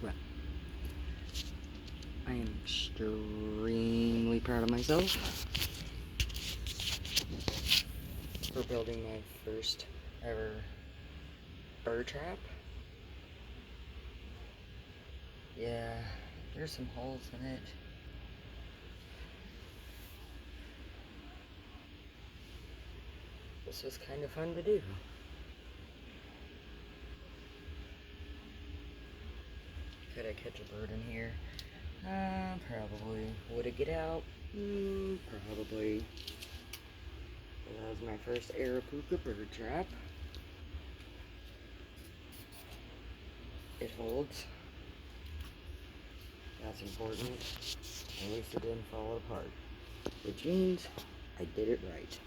Well, I am extremely proud of myself for building my first ever bird trap. Yeah, there's some holes in it. This was kind of fun to do. Could I catch a bird in here? Probably. Would it get out? Probably. But that was my first arapuca bird trap. It holds. That's important. At least it didn't fall apart. Which means I did it right.